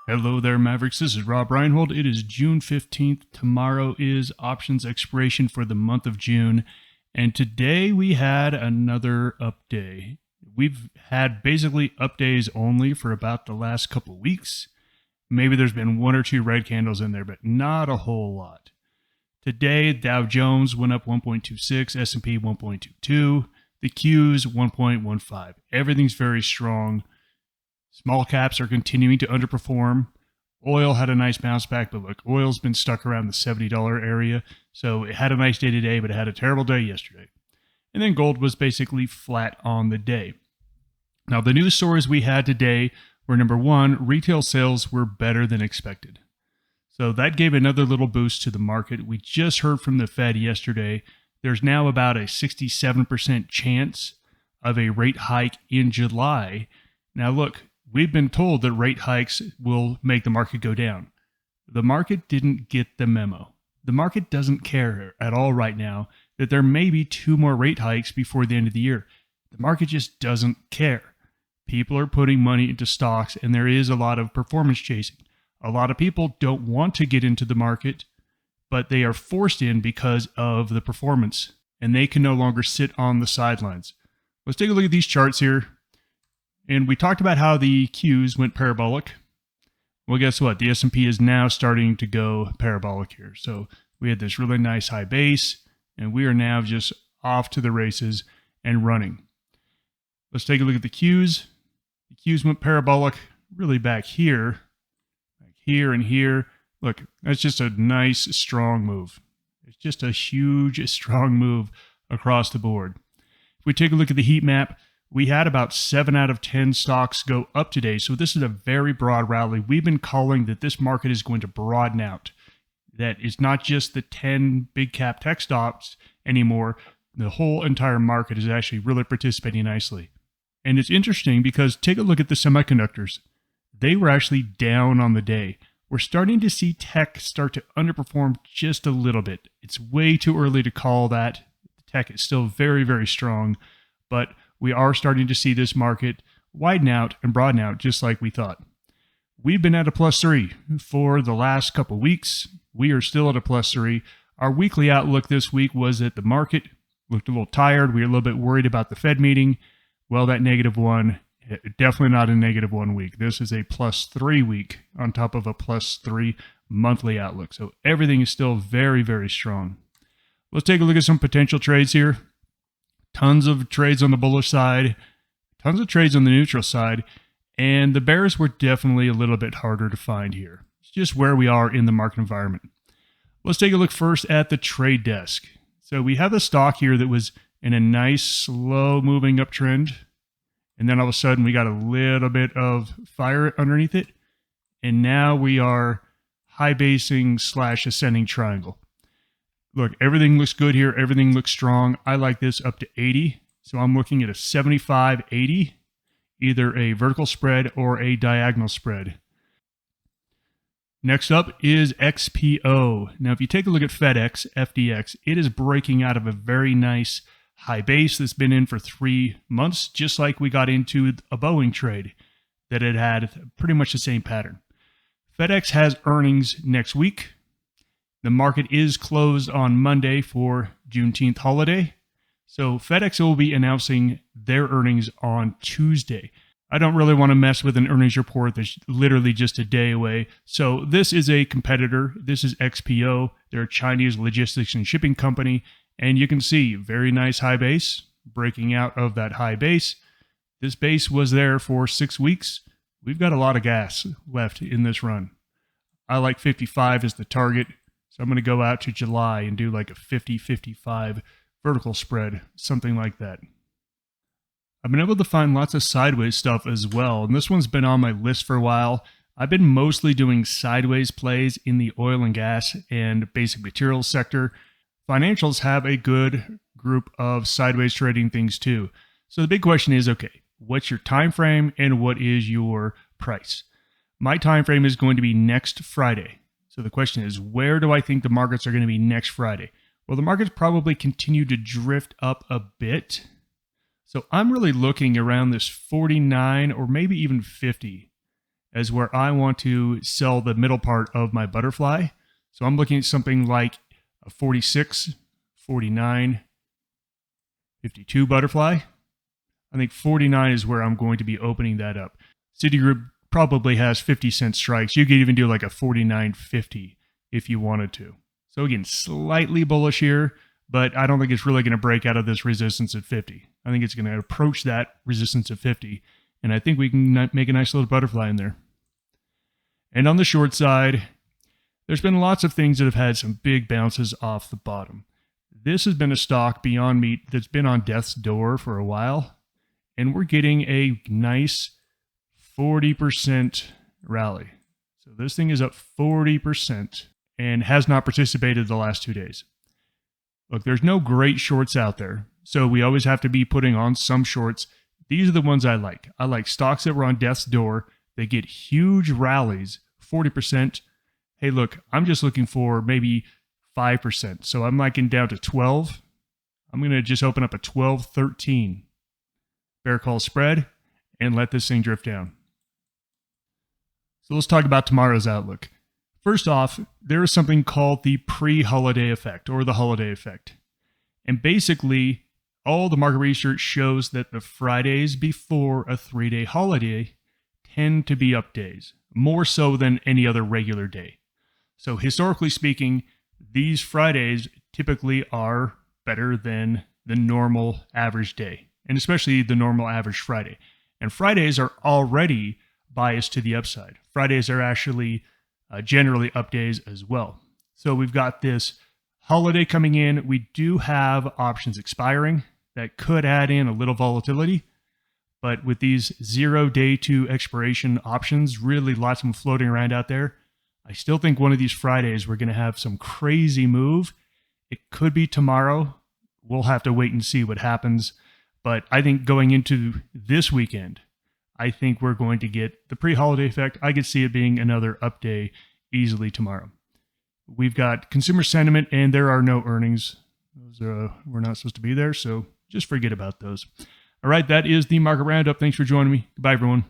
Hello there, Mavericks. This is Rob Reinhold. It is June 15th. Tomorrow is options expiration for the month of June. And today we had another up day. We've had basically up days only for about the last couple of weeks. Maybe there's been one or two red candles in there, but not a whole lot. Today, Dow Jones went up 1.26, S&P 1.22, the Qs 1.15. Everything's very strong. Small caps are continuing to underperform. Oil had a nice bounce back, but look, oil's been stuck around the $70 area. So it had a nice day today, but it had a terrible day yesterday. And then gold was basically flat on the day. Now, the news stories we had today were, number one, retail sales were better than expected. So that gave another little boost to the market. We just heard from the Fed yesterday. There's now about a 67% chance of a rate hike in July. Now, look, we've been told that rate hikes will make the market go down. The market didn't get the memo. The market doesn't care at all right now that there may be 2 more rate hikes before the end of the year. The market just doesn't care. People are putting money into stocks, and there is a lot of performance chasing. A lot of people don't want to get into the market, but they are forced in because of the performance, and they can no longer sit on the sidelines. Let's take a look at these charts here. And we talked about how the Qs went parabolic. Well, guess what? The S&P is now starting to go parabolic here. So we had this really nice high base, and we are now just off to the races and running. Let's take a look at the Qs. The Qs went parabolic really back here, and here. Look, that's just a nice, strong move. It's just a huge, strong move across the board. If we take a look at the heat map, we had about 7 out of 10 stocks go up today. So this is a very broad rally. We've been calling that this market is going to broaden out. That it's not just the 10 big cap tech stocks anymore. The whole entire market is actually really participating nicely. And it's interesting because take a look at the semiconductors. They were actually down on the day. We're starting to see tech start to underperform just a little bit. It's way too early to call that. Tech is still very, very strong, but we are starting to see this market widen out and broaden out just like we thought. We've been at a +3 for the last couple weeks. We are still at a +3. Our weekly outlook this week was that the market looked a little tired. We were a little bit worried about the Fed meeting. Well, that -1, definitely not a -1 week. This is a +3 week on top of a +3 monthly outlook. So everything is still very, very strong. Let's take a look at some potential trades here. Tons of trades on the bullish side, tons of trades on the neutral side, and the bears were definitely a little bit harder to find here. It's just where we are in the market environment. Let's take a look first at the trade desk. So we have a stock here that was in a nice, slow moving uptrend, and then all of a sudden we got a little bit of fire underneath it, and now we are high basing / ascending triangle. Look, everything looks good here. Everything looks strong. I like this up to 80. So I'm looking at a 75-80, either a vertical spread or a diagonal spread. Next up is XPO. Now, if you take a look at FedEx, FDX, it is breaking out of a very nice high base that's been in for 3 months, just like we got into a Boeing trade that it had pretty much the same pattern. FedEx has earnings next week. The market is closed on Monday for Juneteenth holiday. So FedEx will be announcing their earnings on Tuesday. I don't really want to mess with an earnings report that's literally just a day away. So this is a competitor. This is XPO. They're a Chinese logistics and shipping company. And you can see very nice high base, breaking out of that high base. This base was there for 6 weeks. We've got a lot of gas left in this run. I like 55 as the target. So I'm going to go out to July and do like a 50-55 vertical spread, something like that. I've been able to find lots of sideways stuff as well, and this one's been on my list for a while. I've been mostly doing sideways plays in the oil and gas and basic materials sector. Financials have a good group of sideways trading things too. So the big question is, okay, what's your time frame and what is your price? My time frame is going to be next Friday. So the question is, where do I think the markets are going to be next Friday? Well, the markets probably continue to drift up a bit. So I'm really looking around this 49 or maybe even 50 as where I want to sell the middle part of my butterfly. So I'm looking at something like a 46, 49, 52 butterfly. I think 49 is where I'm going to be opening that up. Citigroup probably has 50-cent strikes. You could even do like a 49.50 if you wanted to. So again, slightly bullish here, but I don't think it's really going to break out of this resistance at 50. I think it's going to approach that resistance at 50, and I think we can make a nice little butterfly in there. And on the short side, there's been lots of things that have had some big bounces off the bottom. This has been a stock, Beyond Meat, that's been on death's door for a while, and we're getting a nice 40% rally. So this thing is up 40% and has not participated the last 2 days. Look, there's no great shorts out there, so we always have to be putting on some shorts. These are the ones I like. I like stocks that were on death's door. They get huge rallies, 40%. Hey, look, I'm just looking for maybe 5%. So I'm liking down to 12. I'm going to just open up a 12-13 bear call spread and let this thing drift down. So let's talk about tomorrow's outlook. First off, there is something called the pre-holiday effect or the holiday effect. And basically, all the market research shows that the Fridays before a 3-day holiday tend to be up days, more so than any other regular day. So historically speaking, these Fridays typically are better than the normal average day, and especially the normal average Friday. And Fridays are already biased to the upside. Fridays are actually generally up days as well. So we've got this holiday coming in. We do have options expiring that could add in a little volatility, but with these 0 day to expiration options, really lots of them floating around out there, I still think one of these Fridays we're going to have some crazy move. It could be tomorrow. We'll have to wait and see what happens. But I think going into this weekend, I think we're going to get the pre-holiday effect. I could see it being another up day easily tomorrow. We've got consumer sentiment, and there are no earnings. Those we're not supposed to be there, so just forget about those. All right, that is the Market Roundup. Thanks for joining me. Goodbye, everyone.